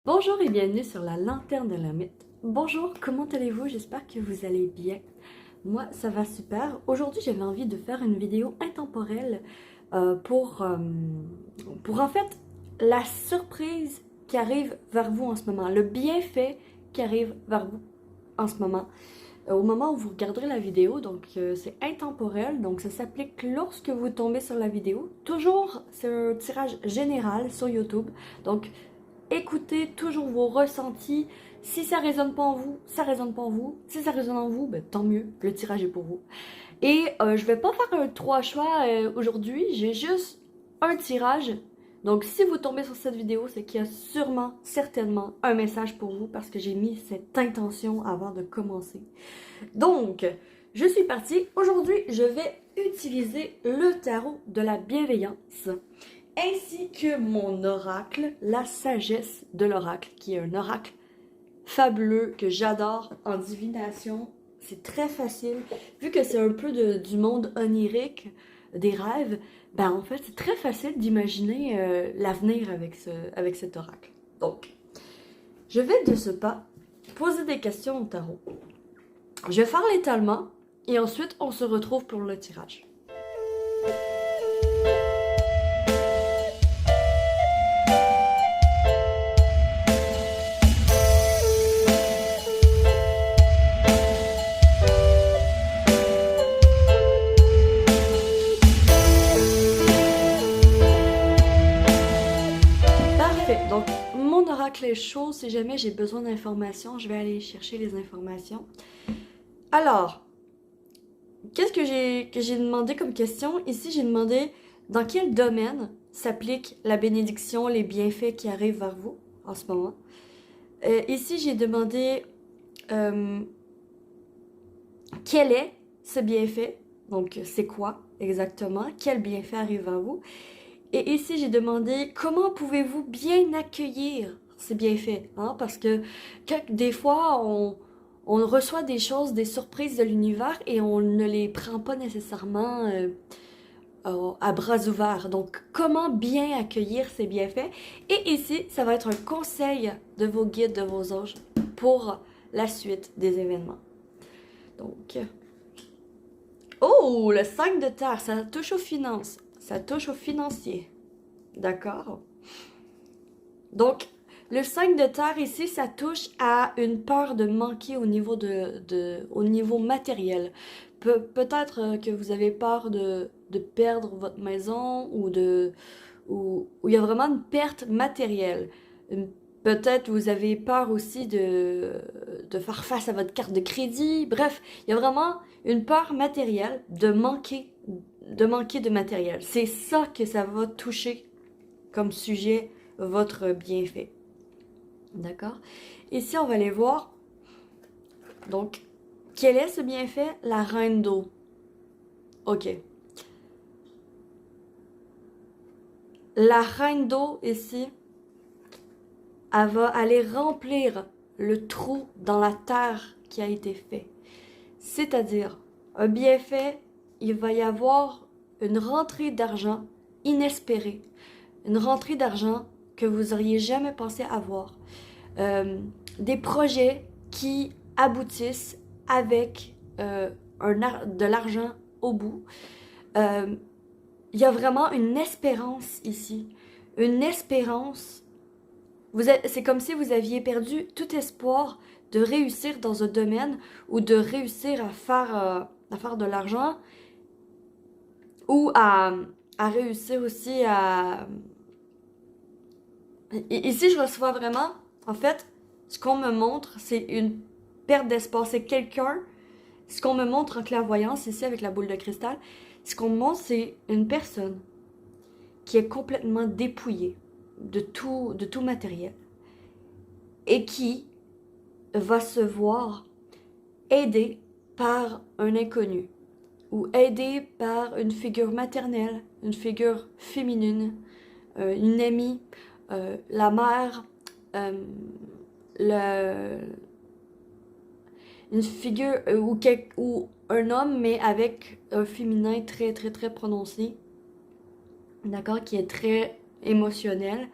Bonjour et bienvenue sur la Lanterne de l'Ermite. Bonjour, comment allez-vous? J'espère que vous allez bien. Moi, ça va super. Aujourd'hui, j'avais envie de faire une vidéo intemporelle pour en fait la surprise qui arrive vers vous en ce moment, le bienfait qui arrive vers vous en ce moment. Au moment où vous regarderez la vidéo, donc c'est intemporel, donc ça s'applique lorsque vous tombez sur la vidéo. Toujours, c'est un tirage général sur YouTube, donc écoutez toujours vos ressentis. Si ça résonne pas en vous, ça résonne pas en vous. Si ça résonne en vous, ben, tant mieux, le tirage est pour vous. Et je vais pas faire un 3 choix aujourd'hui, j'ai juste un tirage. Donc si vous tombez sur cette vidéo, c'est qu'il y a sûrement, certainement un message pour vous parce que j'ai mis cette intention avant de commencer. Donc, je suis partie. Aujourd'hui, je vais utiliser le tarot de la bienveillance ainsi que mon oracle, la sagesse de l'oracle, qui est un oracle fabuleux que j'adore en divination. C'est très facile, vu que c'est un peu du monde onirique, des rêves, ben en fait c'est très facile d'imaginer l'avenir avec cet oracle. Donc, je vais de ce pas poser des questions au tarot. Je vais faire l'étalement et ensuite on se retrouve pour le tirage. Donc, mon oracle est chaud. Si jamais j'ai besoin d'informations, je vais aller chercher les informations. Alors, qu'est-ce que j'ai demandé comme question? Ici, j'ai demandé dans quel domaine s'applique la bénédiction, les bienfaits qui arrivent vers vous en ce moment. Ici, j'ai demandé quel est ce bienfait? Donc, c'est quoi exactement? Quel bienfait arrive vers vous? Et ici, j'ai demandé comment pouvez-vous bien accueillir ces bienfaits, hein? Parce que des fois, on reçoit des choses, des surprises de l'univers et on ne les prend pas nécessairement à bras ouverts. Donc, comment bien accueillir ces bienfaits? Et ici, ça va être un conseil de vos guides, de vos anges pour la suite des événements. Donc, oh, le 5 de terre, ça touche aux finances. Ça touche aux financiers. D'accord? Donc, le 5 de terre ici, ça touche à une peur de manquer au niveau au niveau matériel. Peut-être que vous avez peur de perdre votre maison ou il y a vraiment une perte matérielle. Peut-être vous avez peur aussi de faire face à votre carte de crédit. Bref, il y a vraiment une peur matérielle de manquer de matériel. C'est ça que ça va toucher comme sujet votre bienfait. D'accord? Ici, on va aller voir. Donc, quel est ce bienfait? La reine d'eau. OK. La reine d'eau, ici, elle va aller remplir le trou dans la terre qui a été fait. C'est-à-dire, un bienfait, il va y avoir une rentrée d'argent inespérée. Une rentrée d'argent que vous auriez jamais pensé avoir. Des projets qui aboutissent avec de l'argent au bout. Il y a vraiment une espérance ici. Une espérance. C'est comme si vous aviez perdu tout espoir de réussir dans un domaine ou de réussir à faire de l'argent ou à réussir aussi à... Ici, je reçois vraiment, en fait, ce qu'on me montre, c'est une perte d'espoir. C'est quelqu'un, ce qu'on me montre en clairvoyance, ici avec la boule de cristal, ce qu'on me montre, c'est une personne qui est complètement dépouillée de tout matériel et qui va se voir aidée par un inconnu ou aidée par une figure maternelle, une figure féminine, une amie, la mère, une figure ou un homme, mais avec un féminin très, très, très prononcé. D'accord? Qui est très émotionnel.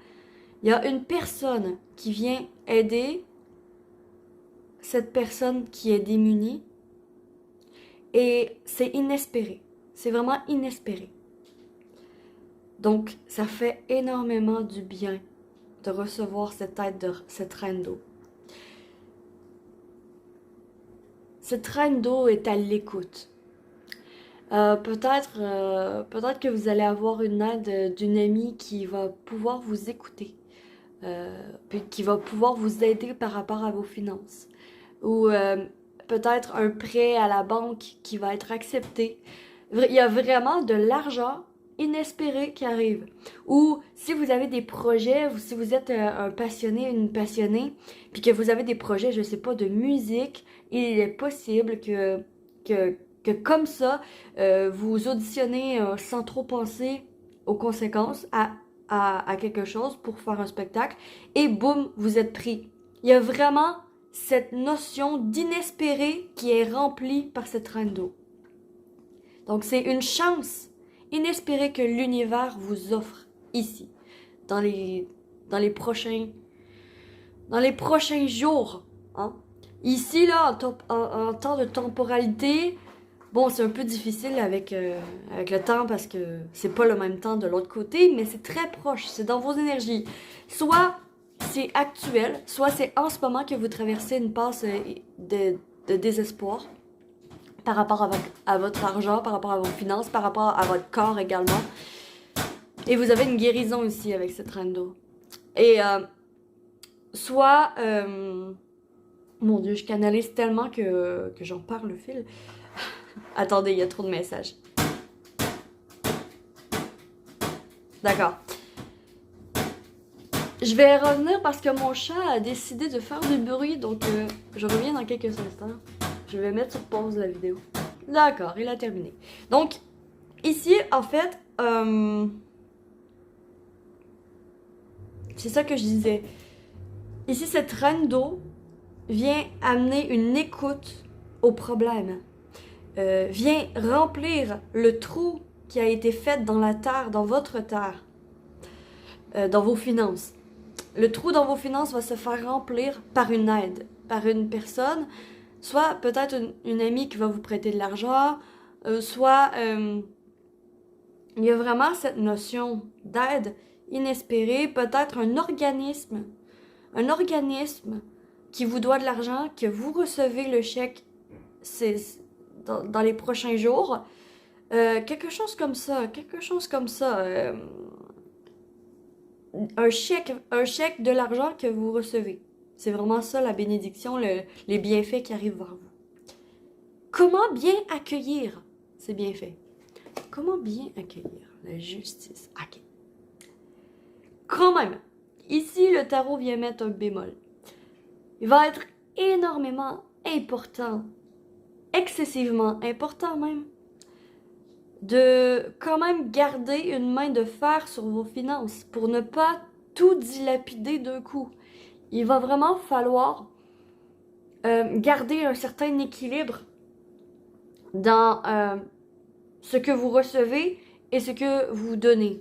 Il y a une personne qui vient aider cette personne qui est démunie. Et c'est inespéré. C'est vraiment inespéré. Donc, ça fait énormément du bien de recevoir cette aide de cette reine d'eau. Cette reine d'eau est à l'écoute. Peut-être que vous allez avoir une aide d'une amie qui va pouvoir vous écouter, puis qui va pouvoir vous aider par rapport à vos finances. Ou peut-être un prêt à la banque qui va être accepté. Il y a vraiment de l'argent inespéré qui arrive. Ou si vous avez des projets, ou si vous êtes un passionné, une passionnée, puis que vous avez des projets, je sais pas, de musique, il est possible que comme ça, vous auditionnez sans trop penser aux conséquences à quelque chose pour faire un spectacle, et boum, vous êtes pris. Il y a vraiment cette notion d'inespéré qui est remplie par cette reine d'eau. Donc c'est une chance inespérée que l'univers vous offre ici, dans les prochains jours. Hein? Ici, là, en temps de temporalité, bon, c'est un peu difficile avec le temps parce que c'est pas le même temps de l'autre côté, mais c'est très proche, c'est dans vos énergies. Soit c'est actuel, soit c'est en ce moment que vous traversez une passe de désespoir par rapport à votre argent, par rapport à vos finances, par rapport à votre corps également. Et vous avez une guérison ici avec cette reine d'eau. Et soit, mon Dieu, je canalise tellement que j'en perds le fil. Attendez, il y a trop de messages. D'accord. Je vais revenir parce que mon chat a décidé de faire du bruit, donc je reviens dans quelques instants. Je vais mettre sur pause la vidéo. D'accord, il a terminé. Donc, ici, en fait, c'est ça que je disais. Ici, cette reine d'eau vient amener une écoute au problème. Vient remplir le trou qui a été fait dans la terre, dans votre terre, dans vos finances. Le trou dans vos finances va se faire remplir par une aide, par une personne, soit peut-être une amie qui va vous prêter de l'argent, soit il y a vraiment cette notion d'aide inespérée, peut-être un organisme qui vous doit de l'argent, que vous recevez le chèque dans les prochains jours, quelque chose comme ça, un chèque de l'argent que vous recevez. C'est vraiment ça la bénédiction, les bienfaits qui arrivent vers vous. Comment bien accueillir ces bienfaits? Comment bien accueillir la justice? Ok. Quand même, ici le tarot vient mettre un bémol. Il va être énormément important, excessivement important même, de quand même garder une main de fer sur vos finances pour ne pas tout dilapider d'un coup. Il va vraiment falloir garder un certain équilibre dans ce que vous recevez et ce que vous donnez.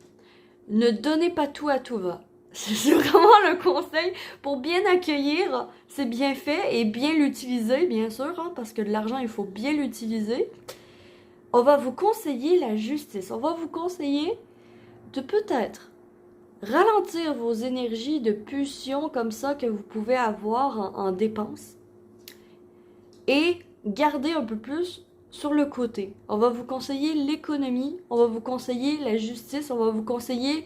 Ne donnez pas tout à tout va. C'est vraiment le conseil pour bien accueillir ces bienfaits et bien l'utiliser, bien sûr, hein, parce que de l'argent, il faut bien l'utiliser. On va vous conseiller la justice. On va vous conseiller de peut-être ralentir vos énergies de pulsion comme ça que vous pouvez avoir en dépenses et garder un peu plus sur le côté. On va vous conseiller l'économie, on va vous conseiller la justice, on va vous conseiller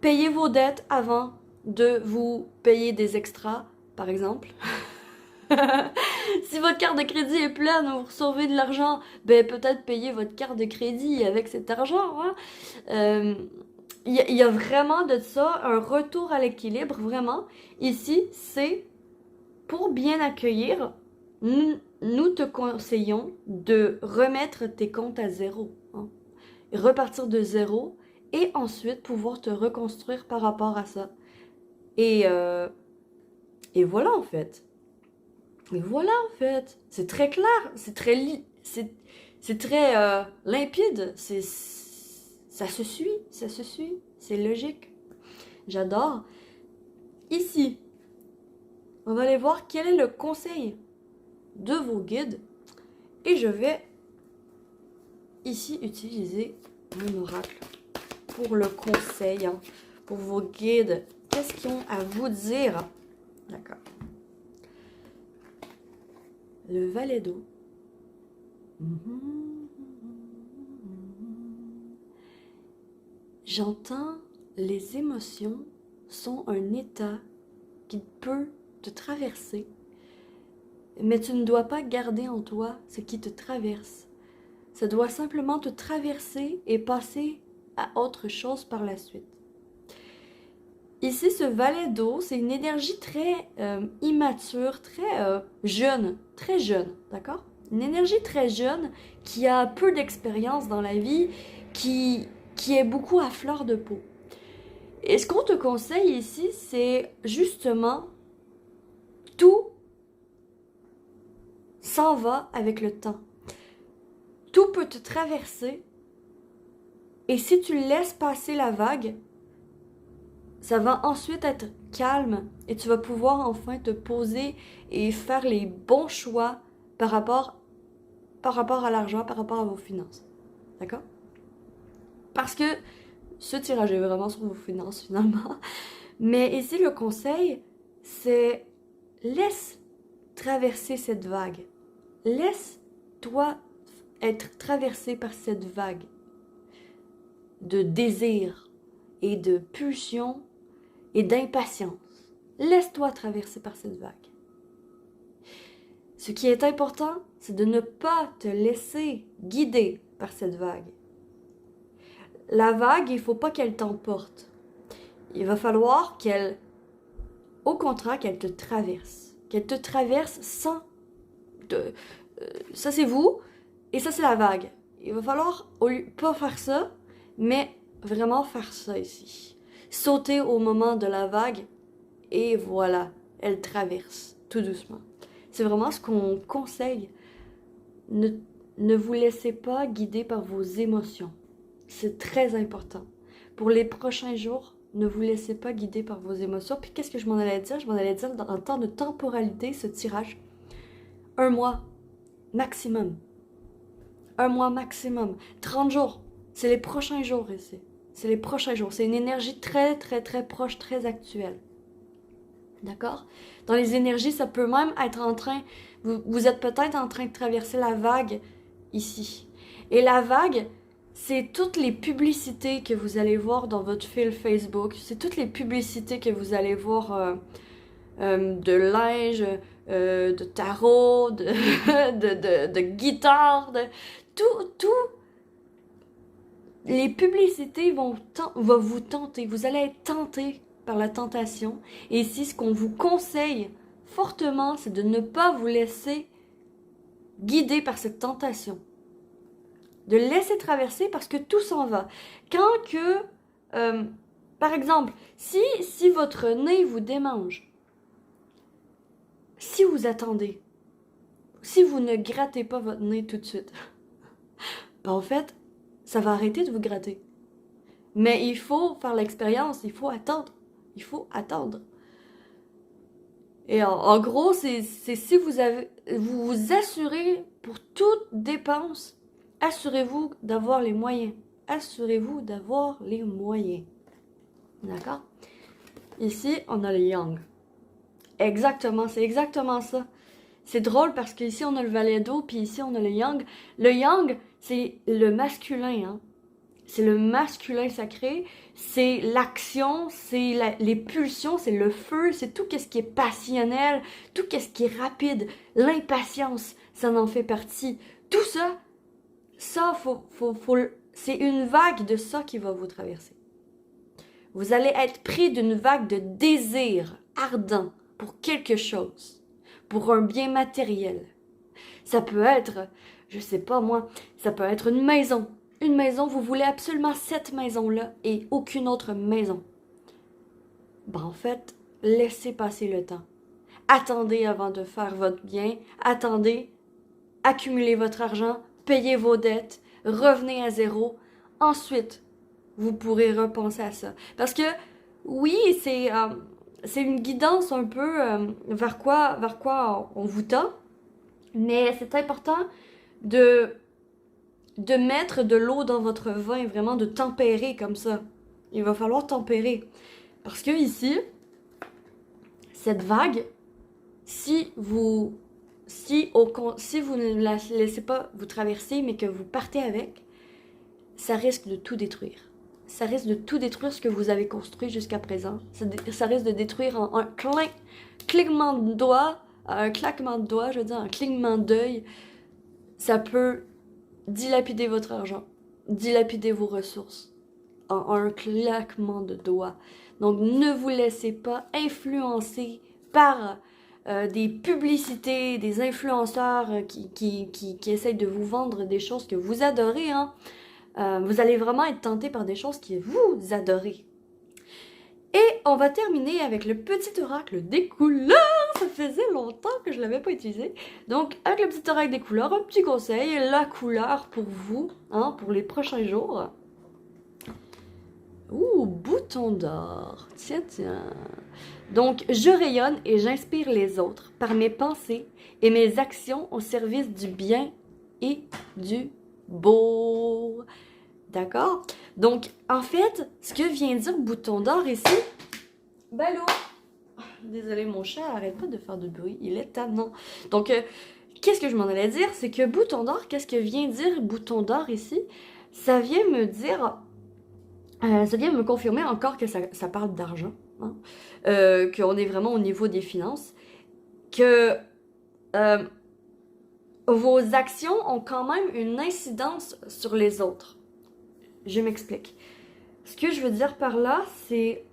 payer vos dettes avant de vous payer des extras, par exemple. Si votre carte de crédit est pleine, vous recevez de l'argent, ben peut-être payer votre carte de crédit avec cet argent. Hein? Il y a vraiment de ça, un retour à l'équilibre, vraiment. Ici, c'est pour bien accueillir, nous te conseillons de remettre tes comptes à zéro. Hein? Repartir de zéro et ensuite pouvoir te reconstruire par rapport à ça. Et voilà en fait. Et voilà, en fait. C'est très clair, c'est très limpide. Ça se suit, ça se suit. C'est logique. J'adore. Ici, on va aller voir quel est le conseil de vos guides. Et je vais ici utiliser mon oracle pour le conseil, hein, pour vos guides. Qu'est-ce qu'ils ont à vous dire? D'accord. Le valet d'eau. J'entends les émotions sont un état qui peut te traverser, mais tu ne dois pas garder en toi ce qui te traverse. Ça doit simplement te traverser et passer à autre chose par la suite. Ici, ce valet d'eau, c'est une énergie très immature, très jeune, d'accord? Une énergie très jeune qui a peu d'expérience dans la vie, qui est beaucoup à fleur de peau. Et ce qu'on te conseille ici, c'est justement tout s'en va avec le temps. Tout peut te traverser et si tu laisses passer la vague, ça va ensuite être calme et tu vas pouvoir enfin te poser et faire les bons choix par rapport à l'argent, par rapport à vos finances. D'accord? Parce que ce tirage est vraiment sur vos finances finalement. Mais ici, le conseil, c'est laisse traverser cette vague. Laisse-toi être traversé par cette vague de désir et de pulsion et d'impatience. Laisse-toi traverser par cette vague. Ce qui est important, c'est de ne pas te laisser guider par cette vague. La vague, il ne faut pas qu'elle t'emporte. Il va falloir qu'elle, au contraire, qu'elle te traverse. Qu'elle te traverse sans... ça, c'est vous, et ça, c'est la vague. Il va falloir pas faire ça, mais vraiment faire ça ici. Sauter au moment de la vague, et voilà, elle traverse tout doucement. C'est vraiment ce qu'on conseille. Ne vous laissez pas guider par vos émotions. C'est très important. Pour les prochains jours, ne vous laissez pas guider par vos émotions. Puis qu'est-ce que je m'en allais dire? Je m'en allais dire dans un temps de temporalité, ce tirage. 1 mois maximum. 1 mois maximum. 30 jours. C'est les prochains jours ici. C'est les prochains jours. C'est une énergie très, très, très proche, très actuelle. D'accord? Dans les énergies, ça peut même être en train... Vous êtes peut-être en train de traverser la vague ici. Et la vague, c'est toutes les publicités que vous allez voir dans votre fil Facebook. C'est toutes les publicités que vous allez voir de linge, de tarot, de guitare, tout. Les publicités vont vous tenter. Vous allez être tenté par la tentation. Et ici, ce qu'on vous conseille fortement, c'est de ne pas vous laisser guider par cette tentation. De laisser traverser parce que tout s'en va. Quand que, par exemple, si votre nez vous démange, si vous attendez, si vous ne grattez pas votre nez tout de suite, ben en fait, ça va arrêter de vous gratter. Mais il faut faire l'expérience, il faut attendre. Il faut attendre. Et en gros, c'est si vous vous assurez pour toute dépense, assurez-vous d'avoir les moyens. Assurez-vous d'avoir les moyens. D'accord? Ici, on a le yang. Exactement, c'est exactement ça. C'est drôle parce qu'ici, on a le valet d'eau, puis ici, on a le yang. Le yang, c'est le masculin, hein. C'est le masculin sacré, c'est l'action, c'est les pulsions, c'est le feu, c'est tout ce qui est passionnel, tout ce qui est rapide, l'impatience, ça en fait partie. Tout ça, c'est une vague de ça qui va vous traverser. Vous allez être pris d'une vague de désir ardent pour quelque chose, pour un bien matériel. Ça peut être, je sais pas moi, ça peut être une maison. Une maison, vous voulez absolument cette maison-là et aucune autre maison. Ben en fait, laissez passer le temps. attendez avant de faire votre bien, attendez, accumulez votre argent, payez vos dettes, revenez à zéro. Ensuite, vous pourrez repenser à ça. Parce que, oui, c'est une guidance un peu vers quoi on vous tend, mais c'est important de mettre de l'eau dans votre vin, vraiment de tempérer comme ça. Il va falloir tempérer. Parce que ici, cette vague, si vous ne la laissez pas vous traverser, mais que vous partez avec, ça risque de tout détruire. Ça risque de tout détruire ce que vous avez construit jusqu'à présent. Ça risque de détruire en un claquement de doigts, un clignement d'œil. Ça peut dilapider votre argent, dilapider vos ressources en un claquement de doigts. Donc, ne vous laissez pas influencer par des publicités, des influenceurs qui essayent de vous vendre des choses que vous adorez, hein. Vous allez vraiment être tenté par des choses que vous adorez. Et on va terminer avec le petit oracle des couleurs. Ça faisait longtemps que je ne l'avais pas utilisé. Donc, avec le petit oracle des couleurs, un petit conseil, la couleur pour vous, hein, pour les prochains jours. Ouh, bouton d'or. Tiens, tiens. Donc, je rayonne et j'inspire les autres par mes pensées et mes actions au service du bien et du beau. D'accord? Donc, en fait, ce que vient dire bouton d'or ici... Ballot! Désolée, mon chat arrête pas de faire de bruit. Il est tannant. Donc, qu'est-ce que je m'en allais dire? C'est que bouton d'or, qu'est-ce que vient dire bouton d'or ici? Ça vient me dire... ça vient me confirmer encore que ça parle d'argent. Hein? Qu'on est vraiment au niveau des finances. Que... vos actions ont quand même une incidence sur les autres. Je m'explique. Ce que je veux dire par là, c'est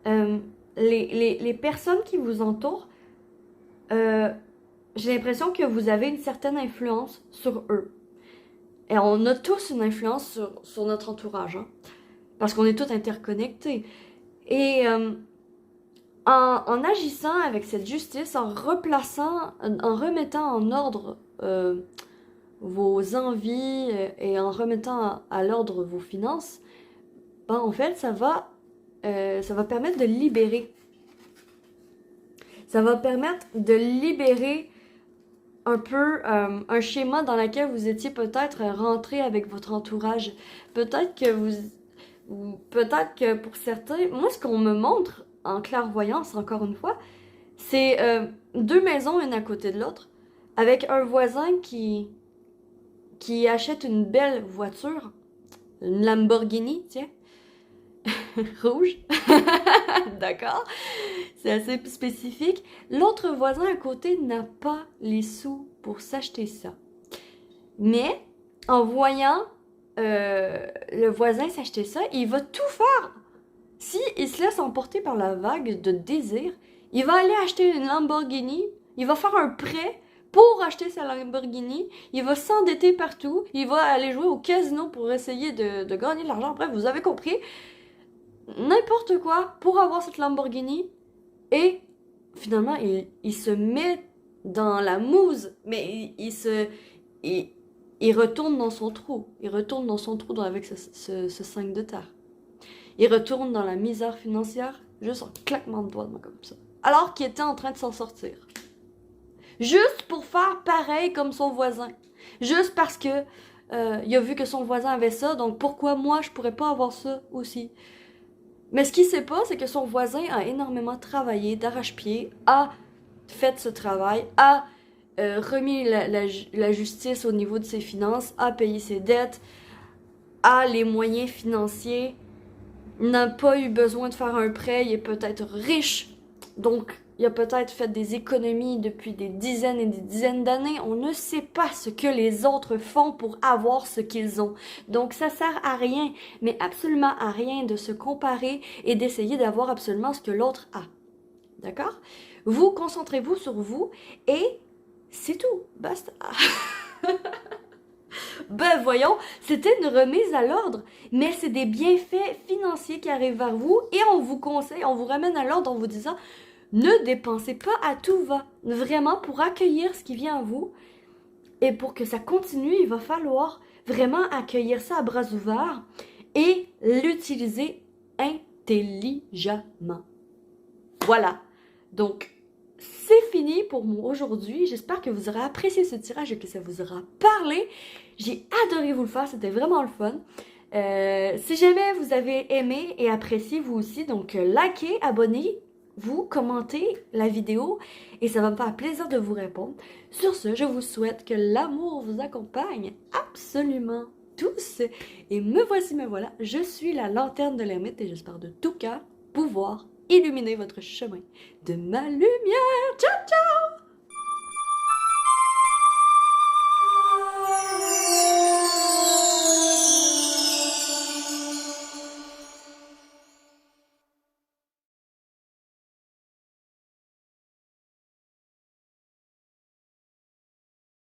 les personnes qui vous entourent, j'ai l'impression que vous avez une certaine influence sur eux. Et on a tous une influence sur notre entourage, hein, parce qu'on est tous interconnectés. Et en agissant avec cette justice, en remettant en ordre vos envies et en remettant à l'ordre vos finances, ben en fait, ça va permettre de libérer. Ça va permettre de libérer un peu un schéma dans lequel vous étiez peut-être rentré avec votre entourage. Peut-être que pour certains, moi ce qu'on me montre en clairvoyance, encore une fois, c'est deux maisons une à côté de l'autre, avec un voisin qui achète une belle voiture, une Lamborghini, tiens, rouge, d'accord, c'est assez spécifique. L'autre voisin à côté n'a pas les sous pour s'acheter ça. Mais en voyant le voisin s'acheter ça, il va tout faire. Si il se laisse emporter par la vague de désir, il va aller acheter une Lamborghini, il va faire un prêt pour acheter sa Lamborghini, il va s'endetter partout, il va aller jouer au casino pour essayer de gagner de l'argent. Bref, vous avez compris. N'importe quoi pour avoir cette Lamborghini. Et finalement, il se met dans la mouuse, mais il retourne dans son trou. Il retourne dans son trou avec ce 5 de terre. Il retourne dans la misère financière, juste en claquement de doigts comme ça. Alors qu'il était en train de s'en sortir. Juste pour faire pareil comme son voisin. Juste parce que il a vu que son voisin avait ça, donc pourquoi moi je pourrais pas avoir ça aussi? Mais ce qu'il sait pas, c'est que son voisin a énormément travaillé d'arrache-pied, a fait ce travail, a remis la justice au niveau de ses finances, a payé ses dettes, a les moyens financiers, n'a pas eu besoin de faire un prêt, il est peut-être riche, donc il a peut-être fait des économies depuis des dizaines et des dizaines d'années. On ne sait pas ce que les autres font pour avoir ce qu'ils ont. Donc ça sert à rien, mais absolument à rien de se comparer et d'essayer d'avoir absolument ce que l'autre a. D'accord? Vous concentrez-vous sur vous et c'est tout. Basta. Ben voyons, c'était une remise à l'ordre, mais c'est des bienfaits financiers qui arrivent vers vous et on vous conseille, on vous ramène à l'ordre en vous disant Ne dépensez pas à tout va. Vraiment, pour accueillir ce qui vient à vous et pour que ça continue, il va falloir vraiment accueillir ça à bras ouverts et l'utiliser intelligemment. Voilà. Donc, c'est fini pour moi aujourd'hui. J'espère que vous aurez apprécié ce tirage et que ça vous aura parlé. J'ai adoré vous le faire. C'était vraiment le fun. Si jamais vous avez aimé et apprécié vous aussi, donc likez, abonnez-vous, commentez la vidéo et ça va me faire plaisir de vous répondre. Sur ce, je vous souhaite que l'amour vous accompagne absolument tous. Et me voici, me voilà. Je suis la lanterne de l'ermite et j'espère de tout cœur pouvoir illuminer votre chemin de ma lumière. Ciao, ciao!